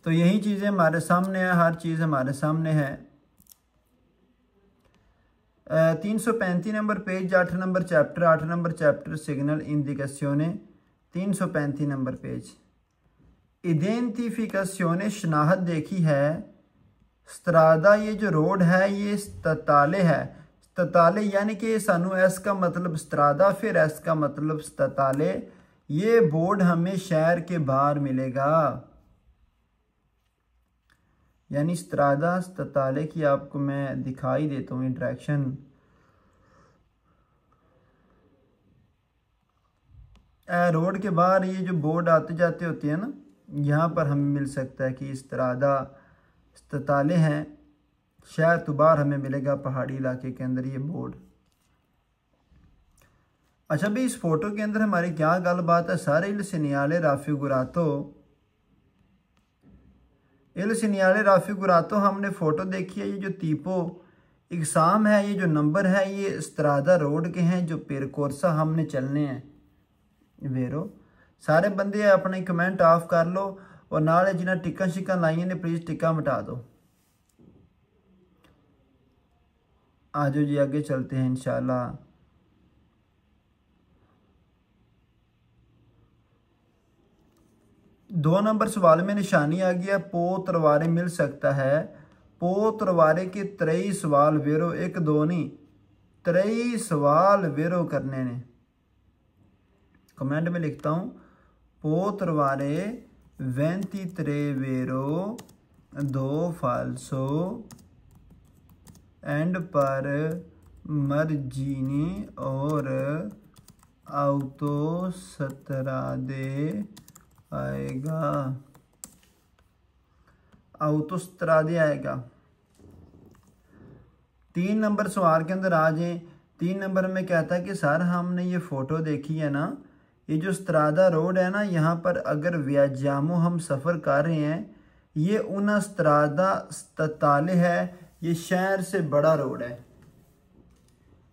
तो यही चीज़ें हमारे सामने है, हर चीज़ हमारे सामने है। 335 number page, 8 number chapter signal इंडिकेशने, 335 नंबर पेज। इडेंटिफिकेशने शनाहत देखी है। स्त्रादा ये जो रोड है ये स्तताले है। स्तताले यानी कि सानू एस का मतलब स्त्रादा, फिर एस का मतलब स्तताले। ये बोर्ड हमें शहर के बाहर मिलेगा, यानी स्त्रादा स्तताले की आपको मैं दिखाई देता हूँ डायरेक्शन। रोड के बाहर ये जो बोर्ड आते जाते होते हैं ना, यहाँ पर हमें मिल सकता है कि स्त्रादा स्तताले हैं। शहर तो बाहर हमें मिलेगा पहाड़ी इलाके के अंदर ये बोर्ड। अच्छा भाई, इस फोटो के अंदर हमारी क्या गल बात है। सारे इल सिनियाले राफिगुरातो हमने फ़ोटो देखी है। ये जो तीपो इकसाम है, ये जो नंबर है, ये स्त्रादा रोड के हैं जो पेरकोर्सा हमने चलने हैं। वेरो सारे बंदे अपने कमेंट ऑफ कर लो और नाल जिन्हें टिक्का शिक्का लाइया ने प्लीज़ टिक्का मिटा दो। आज जी आगे चलते हैं इंशाल्लाह। दो नंबर सवाल में निशानी आ गया पो तरवारे मिल सकता है। पो तरवारे के 23 सवाल वेरो, एक दो नहीं 23 सवाल वेरो करने ने। कमेंट में लिखता हूँ पो तरवारे 23 वेरो, 2 फाल्सो एंड पर मर्जीनी और आउतो 17 दे आएगा। आउतो 17 दे आएगा। 3 नंबर सवाल के अंदर आ जाए। 3 नंबर में कहता है कि सर हमने ये फ़ोटो देखी है ना, ये जो स्त्रादा रोड है ना, यहाँ पर अगर व्याजामो हम सफ़र कर रहे हैं, ये उना स्त्रादा स्तताले है, ये शहर से बड़ा रोड है।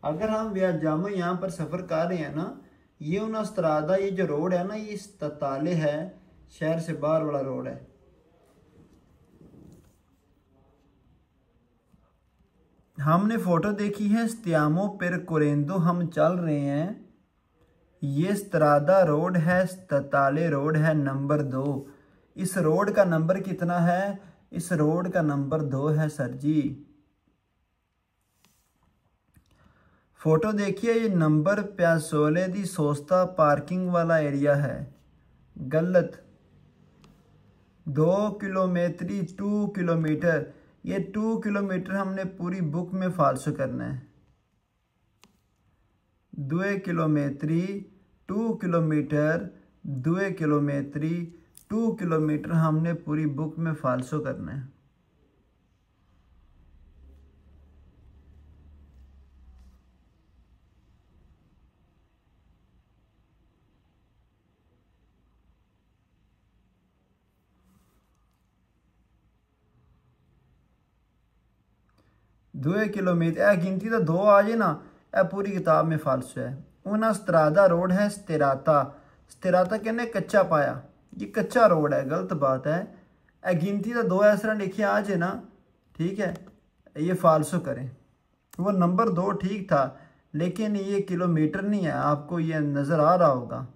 अगर हम व्याजामो यहाँ पर सफ़र कर रहे हैं ना, ये उना स्त्रादा ये जो रोड है ना, ये स्तताले है, शहर से बाहर वाला रोड है। हमने फ़ोटो देखी है स्तियामो पेरकोरेंदो, हम चल रहे हैं। ये स्त्रादा रोड है, स्तताले रोड है, नंबर 2। इस रोड का नंबर कितना है? इस रोड का नंबर 2 है सर जी। फोटो देखिए, ये नंबर प्यासोले दी सोस्ता पार्किंग वाला एरिया है। गलत। 2 किलोमीटर 2 किलोमीटर, ये 2 किलोमीटर हमने पूरी बुक में फालसो करना है। 2 किलोमीटर 2 किलोमीटर 2 किलोमीटर 2 किलोमीटर हमने पूरी बुक में फालसो करना है। दो किलोमीटर गिनती तो 2 आ जाए ना, यह पूरी किताब में फालसो है। उन्हें स्त्रादा रोड है स्तिराता। स्तिराता कहने कच्चा पाया, ये कच्चा रोड है, गलत बात है। यह गिनती तो 2 ऐसा लिखे आ जाए ना, ठीक है, ये फालसो करें। वो नंबर 2 ठीक था, लेकिन ये किलोमीटर नहीं है, आपको ये नज़र आ रहा होगा।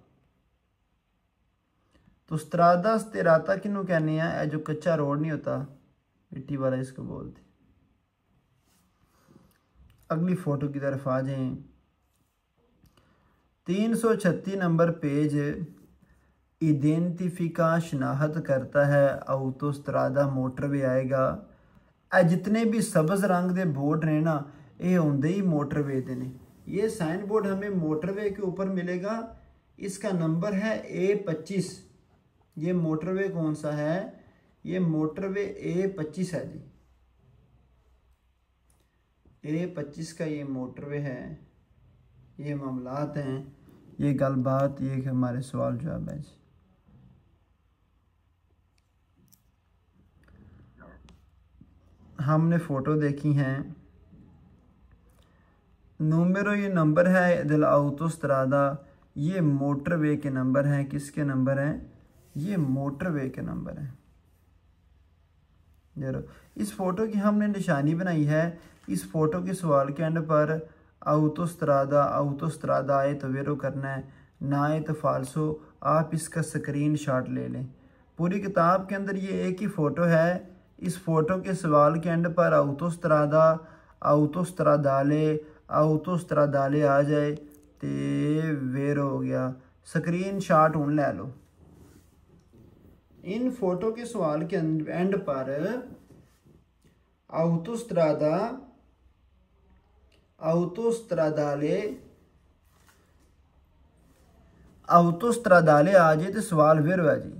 तो स्त्रादा स्तिराता किनू कहने हैं? जो कच्चा रोड नहीं होता, मिट्टी वाला, इसको बोलते। अगली फ़ोटो की तरफ आ जाएं। 336 नंबर पेज। इडेंटिफिका शनाहत करता है आउतो स्त्रादा मोटरवे आएगा। जितने भी सब्ज़ रंग के बोर्ड ने ना, ये होंदे ही मोटरवे दे ने। ये साइन बोर्ड हमें मोटरवे के ऊपर मिलेगा। इसका नंबर है A25। ये मोटरवे कौन सा है? ये मोटरवे A25 है जी। A25 का ये मोटरवे है। ये मामलात हैं, ये गलबात, ये हमारे सवाल जवाब है जी। हमने फ़ोटो देखी हैं। नूमेरो ये नंबर है दिल आउतो स्त्रादा, ये मोटरवे के नंबर हैं। किसके नंबर हैं? ये मोटरवे के नंबर हैं। देखो इस फ़ोटो की हमने निशानी बनाई है। इस फ़ोटो के सवाल के एंड पर आउतोस्त्रादा आए तो वेरो करना है, ना आए तो फाल्सो। आप इसका स्क्रीन शॉट ले लें। पूरी किताब के अंदर ये एक ही फ़ोटो है। इस फ़ोटो के सवाल के एंड पर आउतोस्त्रादाले आ जाए तो वेरो हो गया। स्क्रीन शॉट हूँ ले लो। इन फोटो के सवाल के एंड पर आउतोस्त्रादाले आ जाए तो सवाल फिर है जी।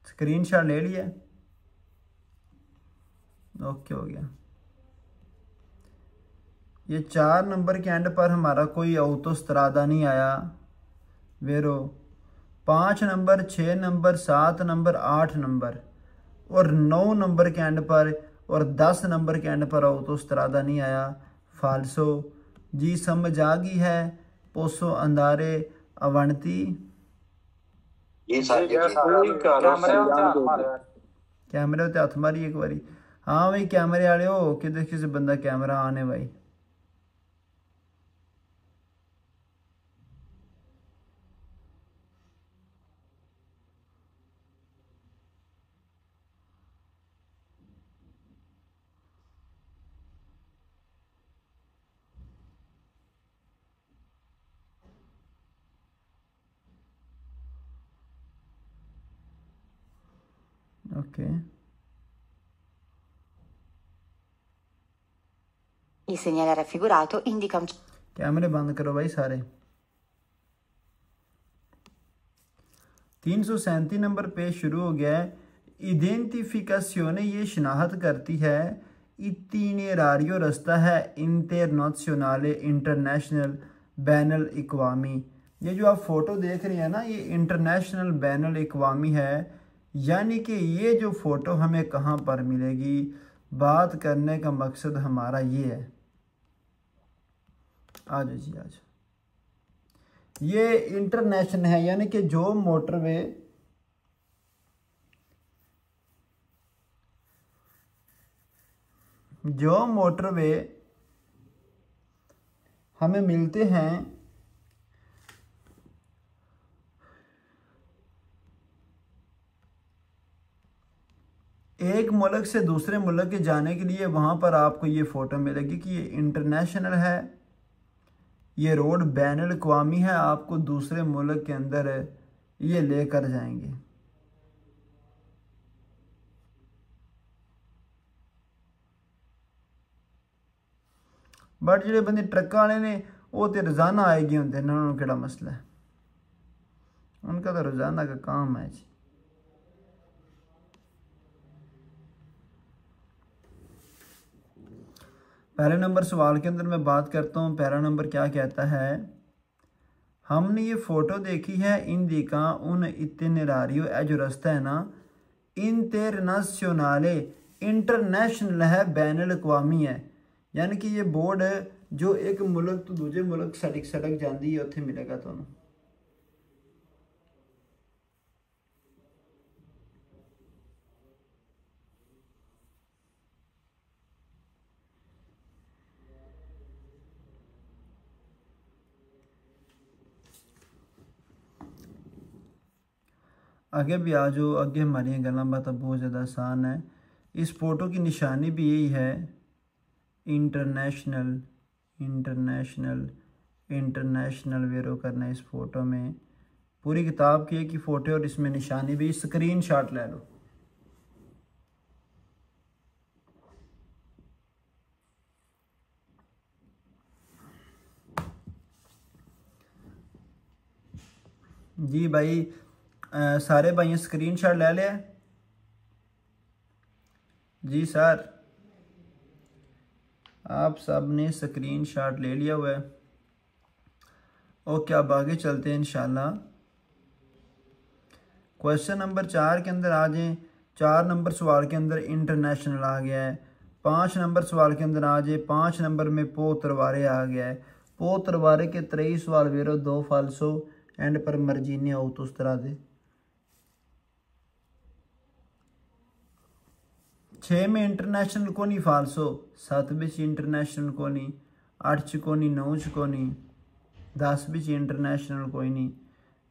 स्क्रीनशॉट ले लिया, ओके हो गया। ये 4 नंबर के एंड पर हमारा कोई आउतोस्त्रादा नहीं आया वेरो। 5 नंबर, 6 नंबर, 7 नंबर, 8 नंबर और 9 नंबर के एंड पर और 10 नंबर के एंड पर आउतोस्त्रादा नहीं आया, फाल्सो। जी समझ आ गई है। पोसो अंधारे अवंती कैमरे उत्ते हथ मारी एक बारी। हाँ भाई कैमरे वाले हो कि किसी बंदा कैमरा आने भाई। Okay Il segnale raffigurato indica un... कैमरे बंद करो भाई सारे। 337 नंबर पे शुरू हो गया है। इडेंटिफिकासियोने ये शनाख्त करती है। इतिनेरारियो रास्ता है इंटरनेशनल इंटरनेशनल बैनुल अक़वामी। ये जो आप फ़ोटो देख रहे हैं ना, ये इंटरनेशनल बैनुल अक़वामी है। यानी कि ये जो फ़ोटो हमें कहाँ पर मिलेगी, बात करने का मकसद हमारा ये है। आ जाओ जी, आ जाओ। ये इंटरनेशनल है, यानी कि जो मोटरवे हमें मिलते हैं एक मुल्क से दूसरे मुल्क के जाने के लिए, वहाँ पर आपको ये फ़ोटो मिलेगी कि ये इंटरनेशनल है, ये रोड बैनुल अक़वामी है, आपको दूसरे मुल्क के अंदर ये लेकर जाएंगे। बट जो बंदे ट्रक वाले ने वो तो रोज़ाना आएगी होंगे, उन्होंने केड़ा मसला है, उनका तो रोज़ाना का काम है जी। पहले नंबर सवाल के अंदर मैं बात करता हूँ। पहला नंबर क्या कहता है, हमने ये फ़ोटो देखी है इंडिका उन इतिनेरारियो, ए जो रास्ता है ना इंटरनेशनले इंटरनेशनल है, बैनुल अक़वामी है। यानी कि ये बोर्ड जो एक मुल्क तो दूजे मुल्क सड़क जाती है उत्थे मिलेगा तुहानू। आगे भी आ जाओ, अगे हमारी गल्लां बातां बहुत ज़्यादा आसान है। इस फ़ोटो की निशानी भी यही है, इंटरनेशनल इंटरनेशनल इंटरनेशनल वेरो करना है इस फ़ोटो में। पूरी किताब की एक ही फ़ोटो और इसमें निशानी भी। स्क्रीन शॉट ले लो। जी भाई सारे भाई स्क्रीन शॉट ले लिया जी सर, आप सब ने स्क्रीन शॉट ले लिया हुआ है। ओके अब आगे चलते हैं इंशाल्लाह। क्वेश्चन नंबर 4 के अंदर आ जाएं। 4 नंबर सवाल के अंदर इंटरनेशनल आ गया है। 5 नंबर सवाल के अंदर आ जाए। 5 नंबर में पो तरवारे आ गया है। पो तरवारे के 23 सवाल वेरो 2 फाल्सो एंड पर मर्जीने आउतोस्त्रादे। 6 में इंटरनेशनल कोनी फालसो, 7 बिच इंटरनेशनल कोनी, 8 च कोनी, 9 च कोनी, 10 बिच इंटरनेशनल कोई नहीं,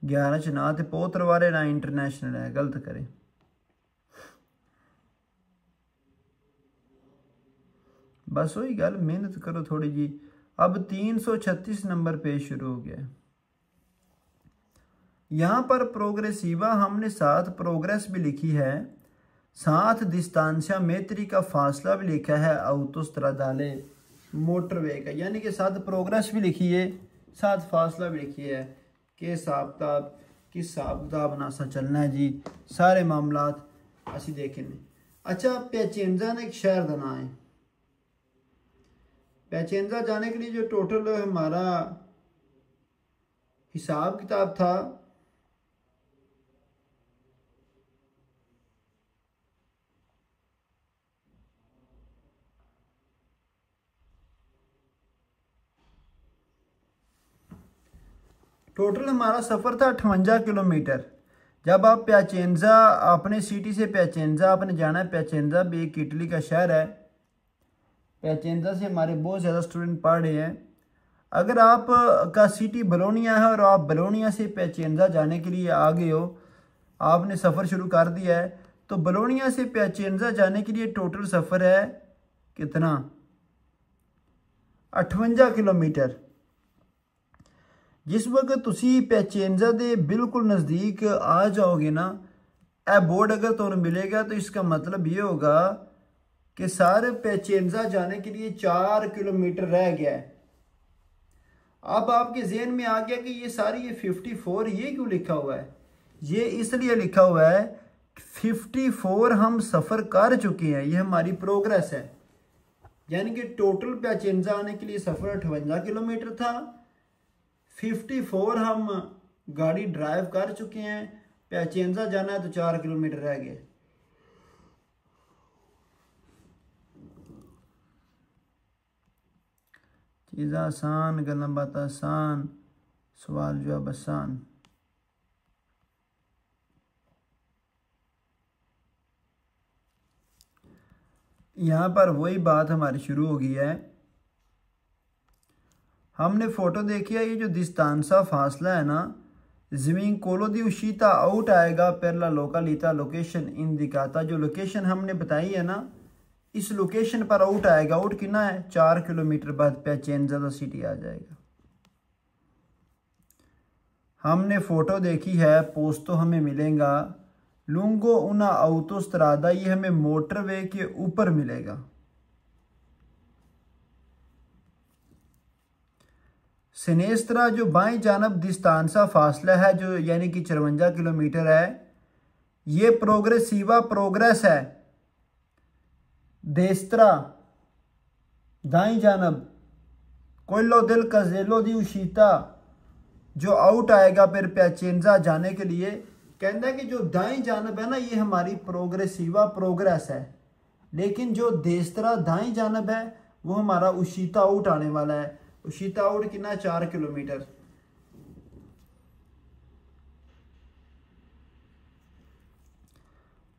11 च ना ते पोतर वारे ना इंटरनेशनल है, गलत करे। बस वही गल, मेहनत करो थोड़ी जी। अब 336 नंबर पेज शुरू हो गया। यहाँ पर प्रोग्रेसिवा हमने साथ प्रोग्रेस भी लिखी है, साथ डिस्टेंसा मेट्री का फासला भी लिखा है ऑटोस्ट्रादाले मोटरवे का, यानी कि साथ प्रोग्रेस भी लिखी है, साथ फासला भी लिखी है कि हिसाब किताब किस हिसाब किताब नासा चलना है जी, सारे मामलात असी देखेंगे। अच्छा, प्याचेंजा ने एक शहर का नाम है। प्याचेंजा जाने के लिए जो टोटल हमारा हिसाब किताब था, टोटल हमारा सफ़र था 58 किलोमीटर। जब आप प्याचेंजा, अपने सिटी से प्याचेंजा आपने जाना है, प्याचेंजा भी एक इटली का शहर है, प्याचेंजा से हमारे बहुत ज़्यादा स्टूडेंट पढ़ रहे हैं। अगर आप का सिटी बोलोनिया है और आप बोलोनिया से प्याचेंजा जाने के लिए आ गए हो, आपने सफ़र शुरू कर दिया है, तो बोलोनिया से प्याचेंजा जाने के लिए टोटल सफ़र है कितना, 58 किलोमीटर। जिस वक्त तुसी प्याचेंजा दे बिल्कुल नज़दीक आ जाओगे ना, ए बोर्ड अगर तुम्हें मिलेगा तो इसका मतलब ये होगा कि सारे प्याचेंजा जाने के लिए 4 किलोमीटर रह गया है। अब आपके जहन में आ गया कि ये सारी ये 54 ये क्यों लिखा हुआ है? ये इसलिए लिखा हुआ है 54 हम सफ़र कर चुके हैं, ये हमारी प्रोग्रेस है। यानी कि टोटल प्याचेंजा आने के लिए सफ़र 58 किलोमीटर था, 54 हम गाड़ी ड्राइव कर चुके हैं, प्याचेंजा जाना है तो 4 किलोमीटर रह गए। चीज़ आसान, गल्लां बातां आसान, सवाल जवाब आसान। यहाँ पर वही बात हमारी शुरू हो गई है। हमने फ़ोटो देखी है, ये जो डिस्टेंसा फासला है ना, ज़मीन कोलो दी उशीता आउट आएगा per la località लोकेशन इंडिकाता, जो लोकेशन हमने बताई है ना, इस लोकेशन पर आउट आएगा। आउट कितना है, 4 किलोमीटर बाद प्याचेंजा दा सिटी आ जाएगा। हमने फ़ोटो देखी है, पोस्तो हमें मिलेगा लुंगो उना ऑटोस्ट्रादा, ये हमें मोटरवे के ऊपर मिलेगा। सिनेस्त्रा जो बाईं जानब डिस्टेंसा फासला है, जो यानी कि 54 किलोमीटर है, ये प्रोग्रेसिवा प्रोग्रेस है। देस्त्रा दाईं जानब कोयलो दिल कजेलो दी उशीता, जो आउट आएगा फिर प्याचेंजा जाने के लिए। कहता है कि जो दाईं जानब है ना, ये हमारी प्रोग्रेसिवा प्रोग्रेस है, लेकिन जो देस्त्रा दाईं जानब है वो हमारा उशीता आउट आने वाला है। उशीता आउट कितना, 4 किलोमीटर।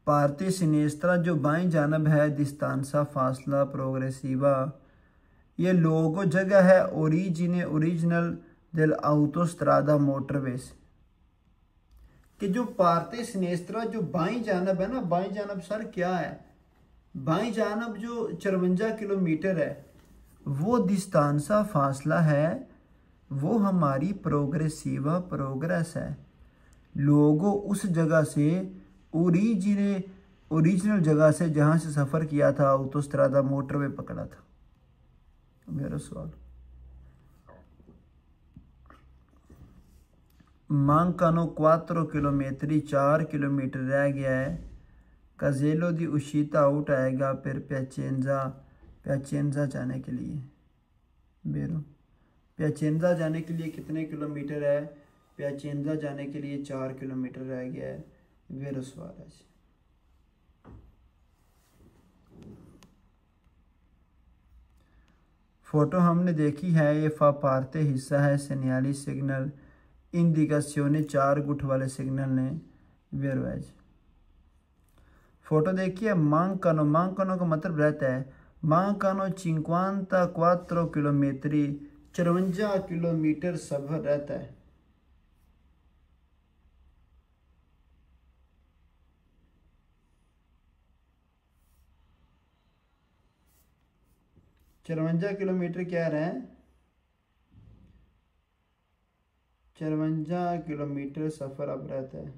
भारतीय सिनेस्त्रा जो बाईं जानब है डिस्टेंसा फासला प्रोग्रेसिवा, ये लोगो जगह है ओरिजिनल दिल ऑटोस्ट्रादा मोटरवेज, कि जो भारतीय सिनेस्त्रा जो बाईं जानब है ना, बाईं जानब सर क्या है, बाईं जानब जो 54 किलोमीटर है वो डिस्टेंसा फासला है, वो हमारी प्रोग्रेसिवा प्रोग्रेस है। लोगों उस जगह से ओरिजिनल जगह से जहाँ से सफ़र किया था, ऑटोस्ट्रादा मोटरवे पकड़ा था। मेरा सवाल, मांकानो 4 किलोमीटर, 4 किलोमीटर रह गया है। कजेलो दी उशीता आउट आएगा फिर प्याचेंजा जाने के लिए। बेरो प्याचेंजा जाने के लिए कितने किलोमीटर है? प्याचेंजा जाने के लिए 4 किलोमीटर रह गया है। बेरो सवाल है जी। फ़ोटो हमने देखी है, ये फा पारते हिस्सा है सेनियाली सिग्नल इंडिकासियोने 4 गुट वाले सिग्नल ने वेरोज। फोटो देखिए, मांकनो का मतलब रहता है मांकनो 54 किलोमीटरी, 54 किलोमीटर सफर रहता है। चरवंजा किलोमीटर क्या रहे हैं, 54 किलोमीटर सफर अब रहता है।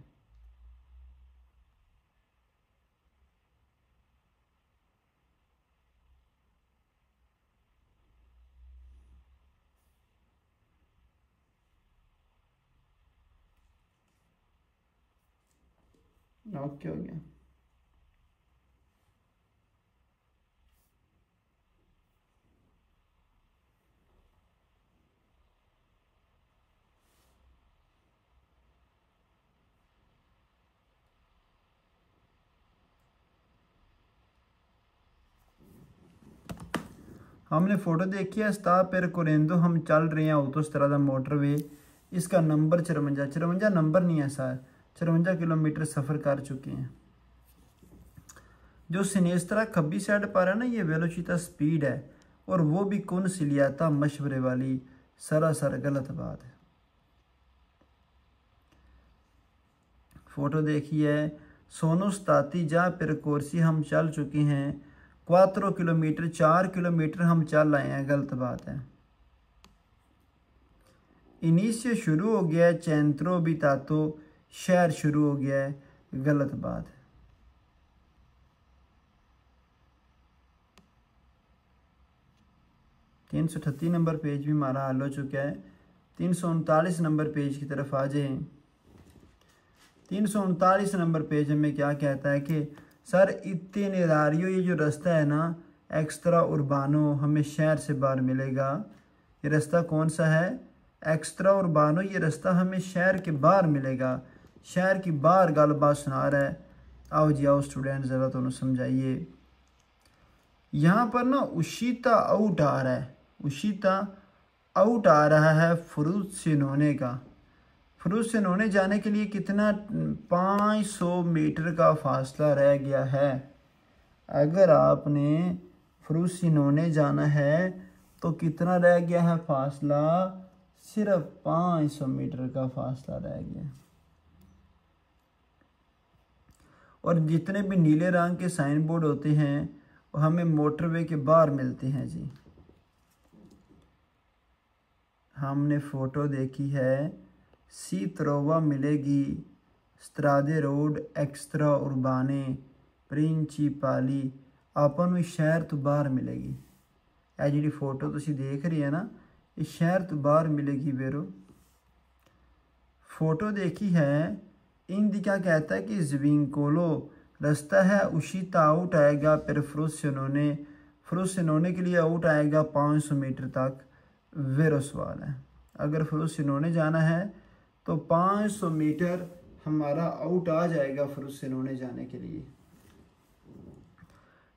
ओके हो गया। हमने फ़ोटो देखी है, स्टा पेर कोरेंदो, हम चल रहे हैं ऑटोस्ट्रादा मोटरवे, इसका नंबर 54 नंबर नहीं है सर, 54 किलोमीटर सफ़र कर चुके हैं। जो सिनेस्त्रा खब्बी साइड पर है ना, ये वेलोचिता स्पीड है, और वो भी कौन सिलियाता मशवरे वाली, सरासर गलत बात है। फ़ोटो देखिए, सोनो स्ताती जा पेरकोर्सी, हम चल चुके हैं 4 किलोमीटर, 4 किलोमीटर हम चल आए हैं, गलत बात है। इनिशियो शुरू हो गया है, चैंत्रो बितातो शहर शुरू हो गया है, गलत बात है। तीन 338 नंबर पेज भी हमारा हल हो चुका है। 339 नंबर पेज की तरफ आ जाए। 339 नंबर पेज हमें क्या कहता है कि सर इतिनेरारियो, ये जो रास्ता है ना एक्स्ट्रा उर्बानो, हमें शहर से बाहर मिलेगा। ये रास्ता कौन सा है, एक्स्ट्रा उर्बानो, ये रास्ता हमें शहर के बाहर मिलेगा। शहर की बाहर गलबात सुना रहा है। आओ जी आओ स्टूडेंट, ज़रा तो समझाइए। यहाँ पर ना उशिता आउट आ रहा है, उशिता आउट आ रहा है फ्रूसिनोने का। फ्रूसिनोने जाने के लिए कितना 500 मीटर का फासला रह गया है। अगर आपने फ्रूसिनोने जाना है तो कितना रह गया है फासला, सिर्फ 500 मीटर का फासला रह गया। और जितने भी नीले रंग के साइन बोर्ड होते हैं वो हमें मोटरवे के बाहर मिलते हैं जी। हमने फ़ोटो देखी है, सी त्रोवा मिलेगी, स्त्रादे रोड एक्स्ट्रा उर्बाने प्रिंचिपाली, ਆਪਾਂ ਨੂੰ शहर तो बाहर मिलेगी। ਇਹ ਜਿਹੜੀ फ़ोटो ਤੁਸੀਂ देख रही है ना, ये शहर तो बाहर मिलेगी वेरो। फ़ोटो देखी है, इंदी क्या कहता है कि ज़विंकोलो रास्ता है, उशिता आउट आएगा, फिर फ्रूसिनोने के लिए आउट आएगा 500 मीटर तक। वेरो सवाल है, अगर फ्रूसिनोने जाना है तो 500 मीटर हमारा आउट आ जाएगा फ्रूसिनोने जाने के लिए।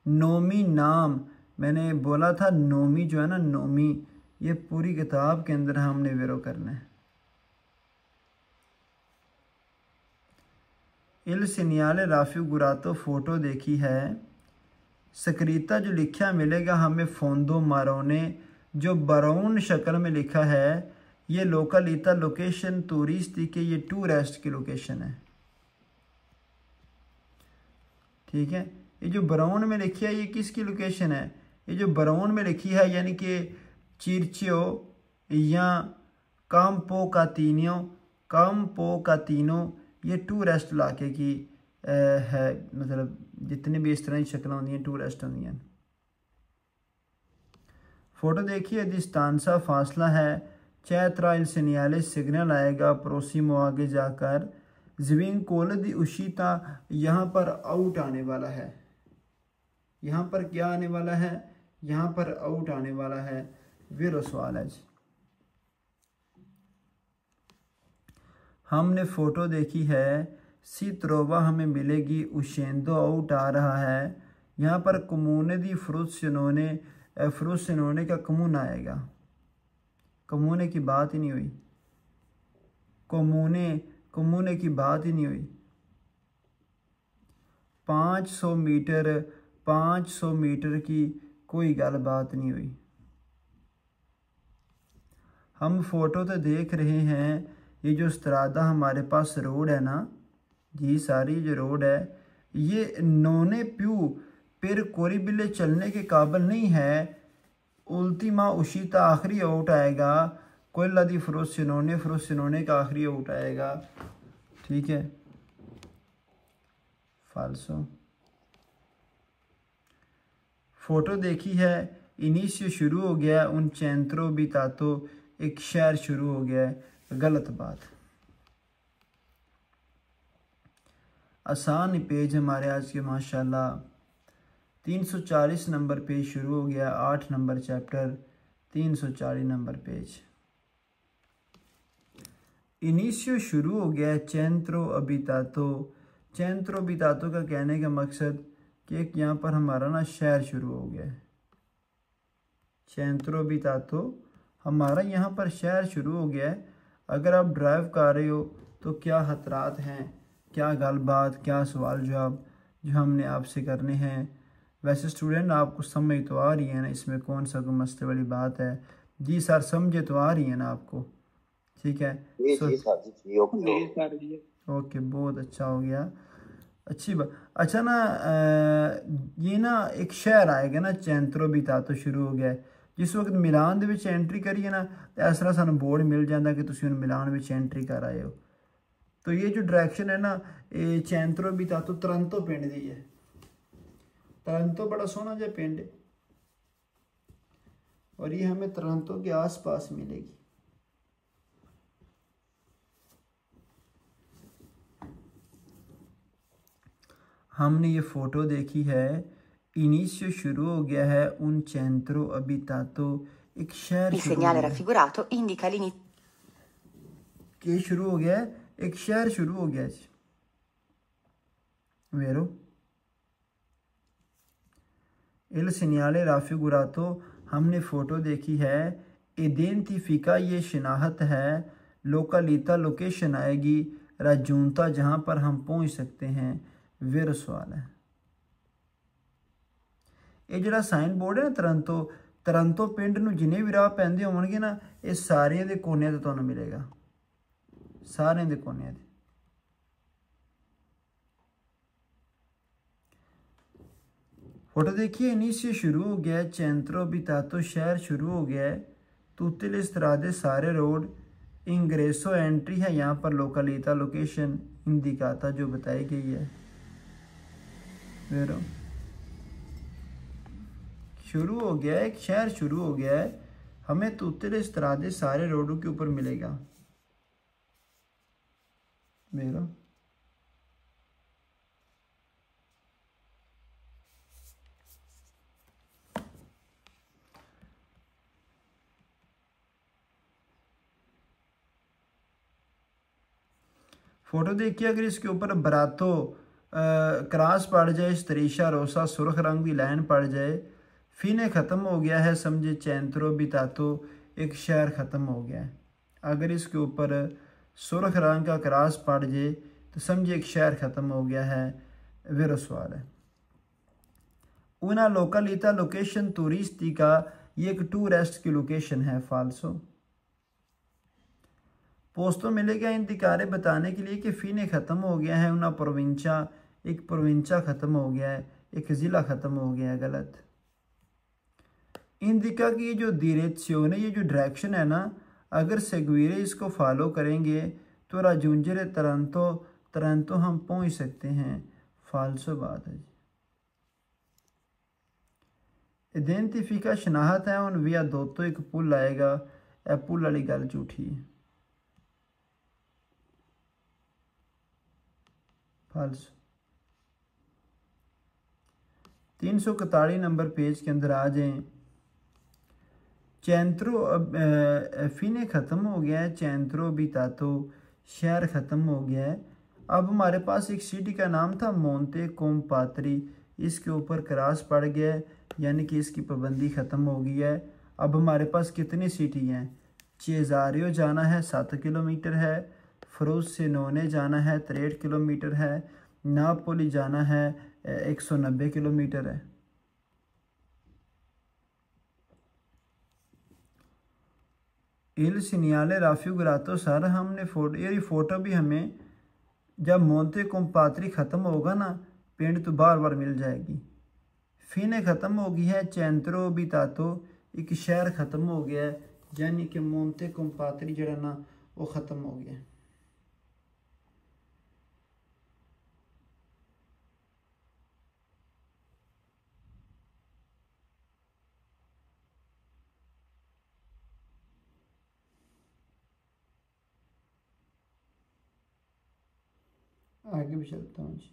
नोमी नाम, मैंने बोला था नोमी जो है ना, नोमी, ये पूरी किताब के अंदर हमने वेरो करना है। इल सिनियाले राफी गुरातो फ़ोटो देखी है, सक्रीता जो लिखा मिलेगा हमें फोंदो मारोने, जो बरौन शक्ल में लिखा है, ये लोकलिता लोकेशन टूरिस्ट की, ये टूरिस्ट की लोकेशन है। ठीक है, ये जो ब्राउन में लिखी है ये किसकी लोकेशन है, ये जो ब्राउन में लिखी है यानी कि चिरचियो या काम्पो कातीनो, ये टूरिस्ट इलाके की है। मतलब जितने भी इस तरह की शक्ल होंगी हैं टूरिस्ट होंगी हैं। फ़ोटो देखिए, डिस्टांसा फासला है, चैत्रा इल सिनियाले सिग्नल आएगा, प्रोसिमो आगे जाकर, ज़विंकोलो दी उशिता, यहाँ पर आउट आने वाला है। यहाँ पर क्या आने वाला है, यहाँ पर आउट आने वाला है। वेरो सवाल है। हमने फ़ोटो देखी है, सीत्रोवा हमें मिलेगी, उशेंदो आउट आ रहा है। यहाँ पर कमूने दी फ्रूसिनोने का कमून आएगा। कमूने की बात ही नहीं हुई, कमूने की बात ही नहीं हुई। 500 मीटर की कोई गल बात नहीं हुई। हम फ़ोटो तो देख रहे हैं, ये जो स्त्रादा हमारे पास रोड है ना जी, सारी जो रोड है ये नोने प्यू पर कोरिबिले चलने के काबिल नहीं है। उल्टीमा उशीता आखिरी आउट आएगा, कोयला दी फ्रोसिनोने का आखिरी आउट आएगा। ठीक है, फाल्सो। फोटो देखी है, इनिशियो शुरू हो गया, उन चेंत्रो भी तातो एक शहर शुरू हो गया है, गलत बात। आसान पेज हमारे आज के माशाल्लाह। 340 नंबर पेज शुरू हो गया, 8 number chapter, 340 number page. Initio शुरू हो गया, चेंत्रो अबितातो। चेंत्रो अबितातो का कहने का मकसद कि एक यहाँ पर हमारा ना शहर शुरू हो गया है। चेंत्रो अबितातो हमारा यहाँ पर शहर शुरू हो गया है। अगर आप ड्राइव कर रहे हो तो क्या खतरात हैं, क्या गलबात, क्या सवाल जवाब जो हमने आपसे करने हैं। वैसे स्टूडेंट आपको समझ तो आ रही है ना, इसमें कौन सा कोई मसले वाली बात है। जी सर, समझे तो आ रही है ना आपको? ठीक है, ओके, बहुत अच्छा हो गया, अच्छी बात। अच्छा ना, ये ना एक शहर आएगा ना, चेंत्रो बितातो शुरू हो गया है। जिस वक्त मिलान दे विच एंट्री करिए ना तो इस तरह सानू बोर्ड मिल जाता कि तुसीं हुण मिलान विच एंट्री कर आए हो। तो ये जो डायरेक्शन है ना, ये चेंत्रो बितातो तरंतो पिंड दी है। तरंतो बड़ा सोहना जिहा पिंड है और ये हमें तरंतो के आस पास मिलेगी। हमने ये फोटो देखी है, इनिशियो शुरू हो गया है, उन चेंत्रो अबितातो एक शहर Il segnale raffigurato indica l'inizio. के शुरू हो गया है, एक शहर शुरू हो गया जी। वेरो इल सिन्याले राफिगुरातो, हमने फ़ोटो देखी है। इडेंटिफिका ये शिनाहत है, लोकालिता लोकेशन आएगी, राजूनता जहाँ पर हम पहुँच सकते हैं। वेरो सवाल है। ये जो साइन बोर्ड है ना तरंतो पिंड नूं जिन्हें भी राह पैंदे होणगे ना, ये सारे दे कोने ते तुहानूं मिलेगा, सारे दे कोने ते। फोटो देखिए, इनिशियो शुरू हो गया है, चेंत्रो अबितातो शहर शुरू हो गया है। तुते ले स्त्रादे सारे रोड, इंग्रेसो एंट्री है, यहाँ पर लोकालिता लोकेशन इंडिकाता जो बताई गई है। वेरो शुरू हो गया है, एक शहर शुरू हो गया है, हमें तुते ले स्त्रादे सारे रोडों के ऊपर मिलेगा। वेरो फोटो देखिए, अगर इसके ऊपर बरातो क्रॉस पड़ जाए, स्त्रीशा रोसा सुर्ख रंग की लाइन पड़ जाए, फीने ख़त्म हो गया है, समझे चेंत्रो बितातो एक शहर ख़त्म हो गया है। अगर इसके ऊपर सुर्ख रंग का क्रॉस पड़ जाए तो समझे एक शहर ख़त्म हो गया है। वेरो सवाल है। उना लोकालिता लोकेशन टूरिस्टिका, ये एक टूरिस्ट की लोकेशन है। फाल्सो पोस्टो मिलेगा इंदिकारे बताने के लिए कि फ़ीने ख़त्म हो गया है, उना प्रोविंचा एक प्रोविंचा ख़त्म हो गया है, एक ज़िला ख़त्म हो गया है। गलत। इंदिका की जो डिरेक्शन है, ये जो डायरेक्शन है ना, अगर सेगुइरे इसको फॉलो करेंगे तो राजूंजरे तरंतो हम पहुंच सकते हैं। फाल्सो बात है जी। इडेंटिफिका शनाहत है, उन विया दोतो एक पुल आएगा, ए पुल वाली गल झूठी है। फाल्सो 341 नंबर पेज के अंदर आ जाएं। चेंत्रो फीने ख़त्म हो गया है, चेंत्रो बितातो शहर ख़त्म हो गया है। अब हमारे पास एक सिटी का नाम था मोंते कोमपात्री, इसके ऊपर क्रॉस पड़ गया है, यानी कि इसकी पाबंदी ख़त्म हो गई है। अब हमारे पास कितनी सिटी हैं? चेजारियो जाना है 7 किलोमीटर है, फ्रोसिनोने जाना है 63 किलोमीटर है, नापोली जाना है 190 किलोमीटर है। इल सीनियाले राफिगुरातो सर, हमने फोटो, ये फ़ोटो भी हमें जब मोंते कोम्पात्री ख़त्म होगा ना, पिंड तो बार बार मिल जाएगी। फिने ख़त्म हो गई है, चैंत्रो बितातो एक शहर ख़त्म हो गया है, यानी कि मोंते कोम्पात्री जड़ा ना वो ख़त्म हो गया। आगे भी चलता हूँ जी।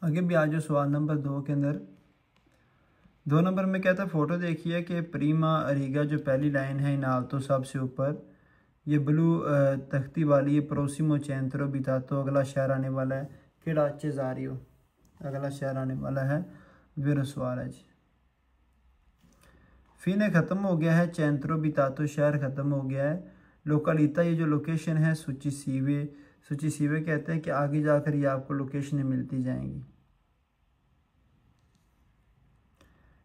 आगे भी आ जाओ सवाल नंबर 2 के अंदर। 2 नंबर में क्या था, फ़ोटो देखिए कि प्रीमा अरीगा जो पहली लाइन है इनाल तो सबसे ऊपर, ये ब्लू तख्ती वाली है प्रोसिमो चैंत्रो बितातो, अगला शहर आने वाला है केड़ा चेजारियो, अगला शहर आने वाला है विरसवाल है जी। फिने ख़त्म हो गया है, चैंत्रो बितातो शहर ख़त्म हो गया है। लोकालिता ये जो लोकेशन है सुचिसीवे, सुचिसीवे कहते हैं कि आगे जाकर ये आपको लोकेशनें मिलती जाएंगी।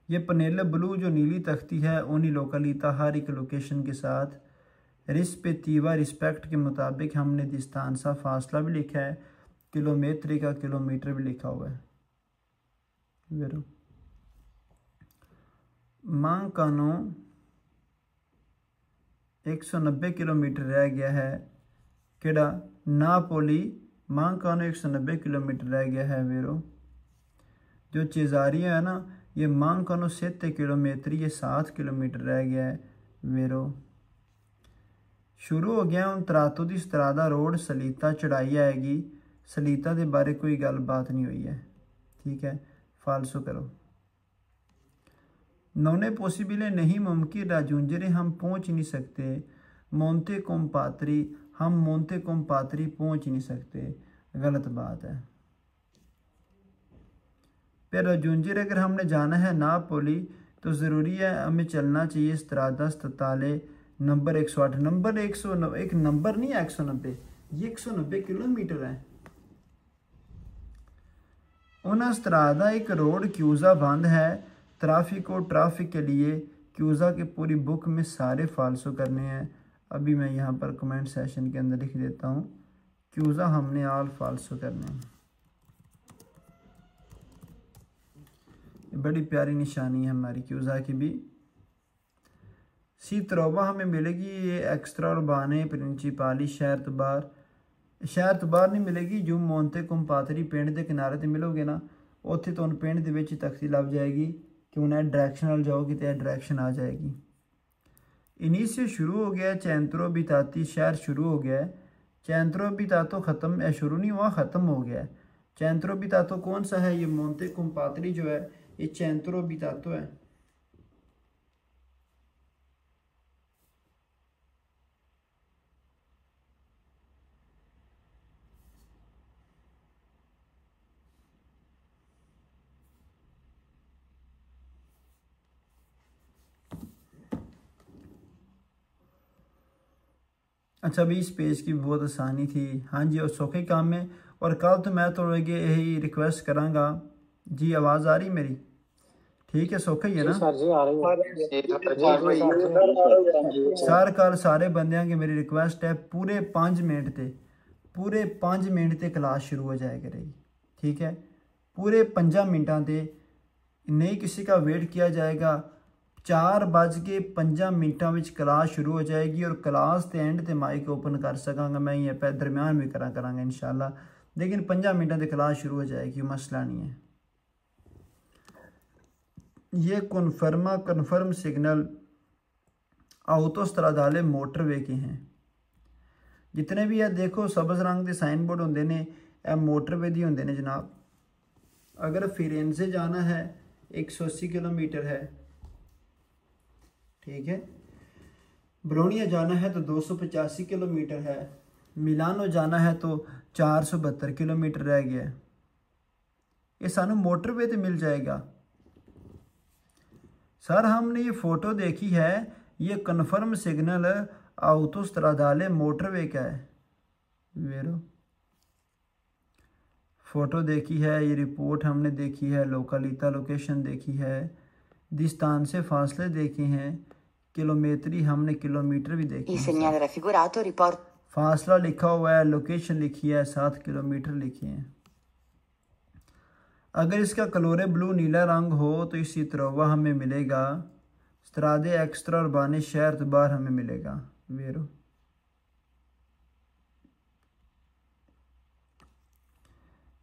ये पनेल ब्लू जो नीली तख्ती है उन्हीं लोकालिता हर एक लोकेशन के साथ रिस्पेक्टिवा रिस्पेक्ट के मुताबिक हमने डिस्टेंस फासला भी लिखा है, किलोमीटर का किलोमीटर भी लिखा हुआ है। वेरो मांकानो 190 किलोमीटर रह गया है, केड़ा नापोली मांकानो 190 किलोमीटर रह गया है वेरो। जो चेजारिया है ना, ये मांकानो 7 किलोमीटर, ये 7 किलोमीटर रह गया है वेरो। शुरू हो गया हूँ तरातो दी स्त्रादा रोड, सलीता चढ़ाई आएगी, सलीता के बारे कोई गलबात नहीं हुई है, ठीक है, फालसो करो। नौने पॉसिबल नहीं मुमकिन, राजूंजरे हम पहुँच नहीं सकते, मोंते कोम्पात्री हम मोंते कोम्पात्री पहुँच नहीं सकते, गलत बात है। फिर राजूंजरे अगर हमने जाना है नापोली तो ज़रूरी है हमें चलना चाहिए स्त्रादा स्तताले नंबर 108, नंबर 109, एक नंबर नहीं है 190, ये 190 किलोमीटर है। उन स्त्रादा एक रोड क्यूज़ा बंद है, ट्रैफिक के लिए क्यूज़ा के पूरी बुक में सारे फालसो करने हैं। अभी मैं यहाँ पर कमेंट सेशन के अंदर लिख देता हूँ, क्यूज़ा हमने आल फालसो करने हैं। बड़ी प्यारी निशानी है हमारी क्यूज़ा की भी। सी तरोबा हमें मिलेगी ये एक्स्ट्रा उर्बाने प्रिंसिपाली शहर तो बाहर नहीं मिलेगी, जो मोंते कोम्पात्री पिंड के किनारे ते मिलोगे ना, उत्थे तो पिंड दे विच तख्ती लभ जाएगी कि उन्हें डायरैक्शन वाल जाओगे तो डायरैक्शन आ जाएगी। इनिसियो शुरू हो गया है, चैंत्रो बिताती शहर शुरू हो गया है, चैंत्रो बितातो ख़त्म है, शुरू नहीं हुआ ख़त्म हो गया है। चैंत्रो बितातो कौन सा है, ये मोंते कोम्पात्री जो है ये चैंत्रो बितातो है। अच्छा भाई, इस पेज की बहुत आसानी थी। हाँ जी, और सौखे काम में। और कल तो मैं थोड़ा यही रिक्वेस्ट करांगा जी। आवाज़ आ रही मेरी? ठीक है, सौखे ही है ना सर जी? आ रही सर? कल सारे बंदियां की मेरी रिक्वेस्ट है, पूरे 5 मिनट थे, पूरे 5 मिनट ते क्लास शुरू हो जाए करेगी। ठीक है, पूरे 5 मिनटां ते नहीं किसी का वेट किया जाएगा। 4:05 में क्लास शुरू हो जाएगी और क्लास के एंड ते माइक ओपन कर सकांगा मैं, ये पे दरम्यान भी करांगा इंशाल्लाह। लेकिन 5 मिनटां ते क्लास शुरू हो जाएगी, मसला नहीं है। ये कन्फर्म सिग्नल आउटोस्ट्रादाले मोटरवे के हैं। जितने भी है देखो सबज रंग के साइन बोर्ड होंगे ने, मोटरवे दी होंगे ने जनाब। अगर फिरेंजे जाना है 180 किलोमीटर है, ठीक है। ब्रोनिया जाना है तो 285 किलोमीटर है। मिलानो जाना है तो 472 किलोमीटर रह गया है। ये सानू मोटरवे तो मिल जाएगा। सर हमने ये फ़ोटो देखी है, ये कन्फर्म सिग्नल आउटोस्ट्रादाले मोटरवे का है। वेरो फ़ोटो देखी है, ये रिपोर्ट हमने देखी है, लोकालिता लोकेशन देखी है, दिस्तान से फासले देखे हैं, किलोमीटरी हमने किलोमीटर भी देखे Il हैं। segnale raffigurato riporta फासला लिखा हुआ है, लोकेशन लिखी है, 7 किलोमीटर लिखी है। अगर इसका कलोरे ब्लू नीला रंग हो तो इसी तरह हमें मिलेगा स्त्रादे एक्स्ट्रा उर्बाने शहर दोबार हमें मिलेगा। वेरो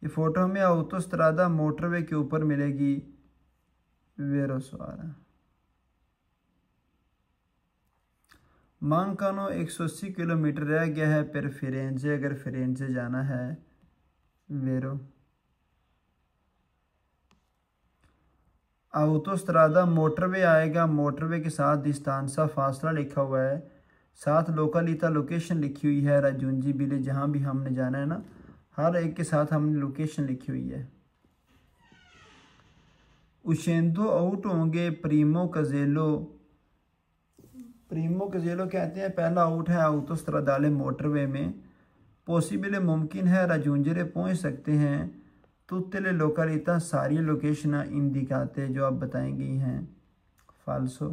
ये फ़ोटो हमें आउटोस्ट्रादा मोटरवे के ऊपर मिलेगी। वेरो सवारा मांकानो 180 किलोमीटर रह गया है। फिर फिरेंजे, अगर फिरेंजे जाना है वेरो आउटोस्ट्रादा मोटरवे आएगा। मोटरवे के साथ डिस्टांसा फासला लिखा हुआ है, साथ लोकालिता लोकेशन लिखी हुई है। राजूंजी बिले जहाँ भी हमने जाना है ना, हर एक के साथ हमने लोकेशन लिखी हुई है। उशेंदो आउट होंगे, प्रीमो कजेलो कहते हैं पहला आउट है आउटोस्ट्रादाले मोटरवे में। पॉसिबल मुमकिन है राजूंजरे पहुंच सकते हैं। तुत्तले लोकालिता सारी लोकेशन इंडिकाते जो आप बताएंगी हैं फाल्सो।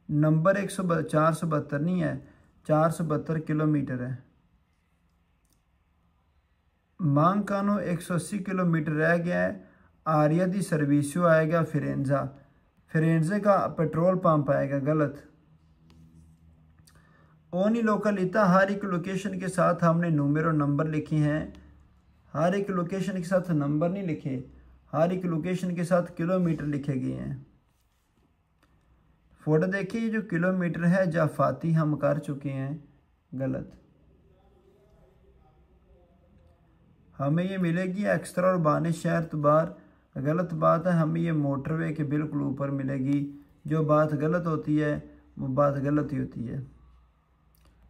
नंबर 472 नहीं है, 472 किलोमीटर है। मांकानो 180 किलोमीटर रह गया है। आर्या दी सर्विसो आएगा फिरेंजे का पेट्रोल पंप आएगा, गलत। ओनी लोकालिता हर एक लोकेशन के साथ हमने नंबर लिखे हैं। हर एक लोकेशन के साथ नंबर नहीं लिखे, हर एक लोकेशन के साथ किलोमीटर लिखे गए हैं। फोटो देखिए, जो किलोमीटर है जाफाती हम कर चुके हैं, गलत। हमें ये मिलेगी एक्स्ट्रा उर्बाने शहर तबार, गलत बात है। हमें ये मोटरवे के बिल्कुल ऊपर मिलेगी। जो बात गलत होती है वो बात गलत ही होती है।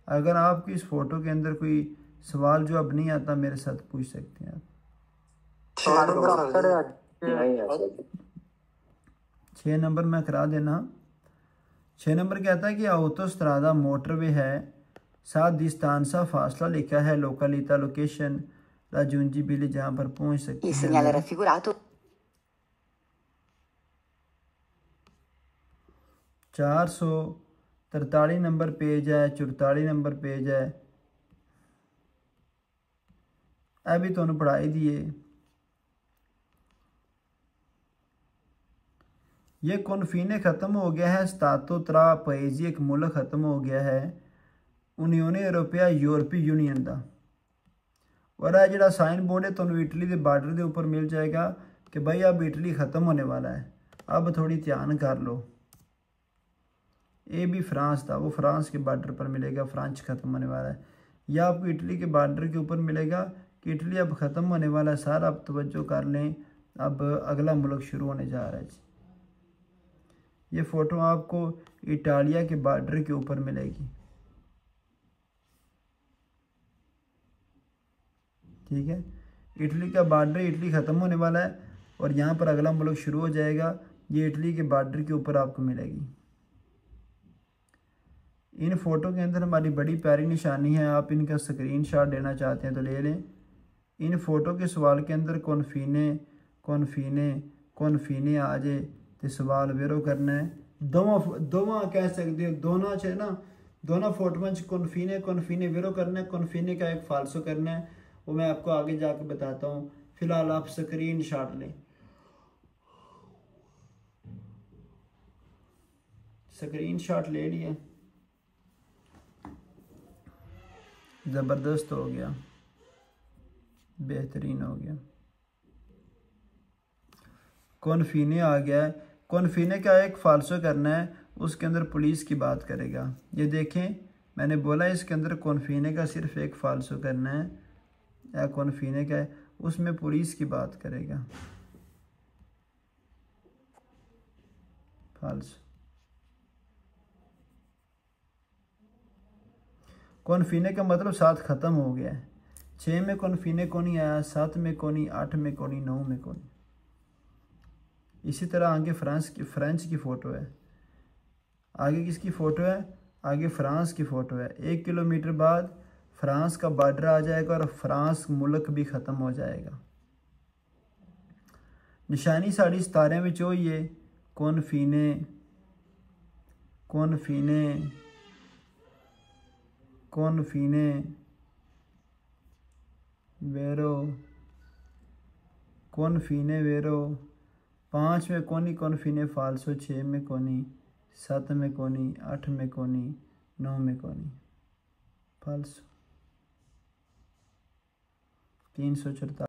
अगर आपकी इस फ़ोटो के अंदर कोई सवाल जो अब नहीं आता मेरे साथ पूछ सकते हैं आप। 6 नंबर में करा देना। 6 नंबर कहता है कि आउटोस्ट्रादा मोटरवे है, साथ डिस्टांसा फासला लिखा है, लोकालिता लोकेशन राजूंजी बिले जहाँ पर पहुँच सकते il हैं। segnale raffigurato 443 नंबर पेज है, 44 नंबर पेज है। अभी तो पढ़ाई दिए। ये कॉन्फीने ख़त्म हो गया है। स्तातो त्रा पएजी एक मुल्क ख़त्म हो गया है यूनियन यूरोपिया यूरोपी यूनियन का। और यह जो साइन बोर्ड है तो इटली के बार्डर के ऊपर मिल जाएगा कि भाई अब इटली ख़त्म होने वाला है, अब थोड़ी ध्यान कर लो। ये भी फ्रांस था, वो फ्रांस के बार्डर पर मिलेगा, फ्रांस ख़त्म होने वाला है। या आपको इटली के बार्डर के ऊपर मिलेगा कि इटली अब ख़त्म होने वाला है। सारा आप तवज्जो कर लें, अब अगला मुल्क शुरू होने जा रहा है जी। ये फ़ोटो आपको इटालिया के बार्डर के ऊपर मिलेगी, ठीक है। इटली का बार्डर, इटली ख़त्म होने वाला है और यहाँ पर अगला मुल्क शुरू हो जाएगा। ये इटली के बार्डर के ऊपर आपको मिलेगी। इन फ़ोटो के अंदर हमारी बड़ी प्यारी निशानी है, आप इनका स्क्रीनशॉट लेना चाहते हैं तो ले लें। इन फ़ोटो के सवाल के अंदर कौन फीने आ जाए तो सवाल वेरो करना है। दोवां कह सकते हो, दोनों च ना, दोनों फोटो कौन फीने वेरो करना है, कौन का एक फालसो करना है, वो मैं आपको आगे जाके बताता हूँ। फिलहाल आप स्क्रीन शॉट लें। स्क्रीन शॉट ले लिया, ज़बरदस्त हो गया, बेहतरीन हो गया। कौनफीने आ गया है। कौनफीने का एक फालसो करना है, उसके अंदर पुलिस की बात करेगा। ये देखें, मैंने बोला इसके अंदर कौनफीने का सिर्फ एक फालसो करना है, या कौनफीने का है, उसमें पुलिस की बात करेगा। फालसो कौनफीने का मतलब 7 ख़त्म हो गया है। 6 में कौनफीने को नहीं आया, 7 में को नहीं, 8 में को नहीं, 9 में को नहीं। इसी तरह आगे फ्रेंच की फ़ोटो है। आगे किसकी फ़ोटो है? आगे फ्रांस की फ़ोटो है। 1 किलोमीटर बाद फ्रांस का बॉर्डर आ जाएगा और फ्रांस मुल्क भी ख़त्म हो जाएगा। निशानी साड़ी सितारे में होइए कौनफीने वेरो 5 में कोनी कौनफीने फालसो, 6 में कोनी, 7 में कोनी, 8 में कोनी, 9 में कोनी फालसो। 344